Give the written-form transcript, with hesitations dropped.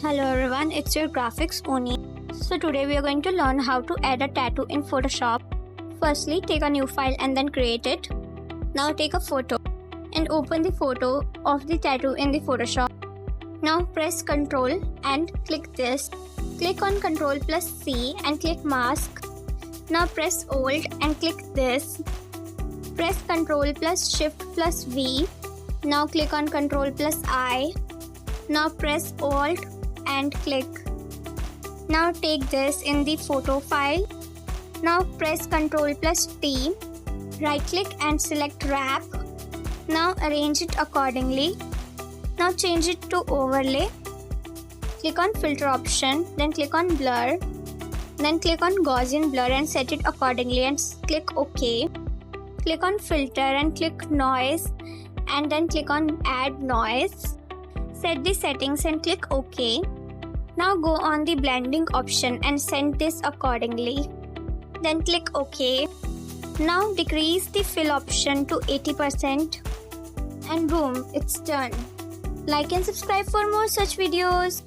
Hello everyone, it's your graphics Oni. So today we are going to learn how to add a tattoo in Photoshop. Firstly, take a new file and then create it. Now take a photo and open the photo of the tattoo in the Photoshop. Now press Ctrl and click this. Click on Ctrl plus C and click mask. Now press Alt and click this. Press Ctrl plus Shift plus V. Now click on Ctrl plus I. Now press Alt and click. Now take this in the photo file. Now press Ctrl plus T. Right click and select wrap. Now arrange it accordingly. Now change it to overlay. Click on filter option, then click on blur. Then click on Gaussian blur and set it accordingly and click OK. Click on filter and click noise and then click on add noise. Set the settings and click OK. Now go on the blending option and set this accordingly. Then click OK. Now decrease the fill option to 80% and boom, it's done. Like and subscribe for more such videos.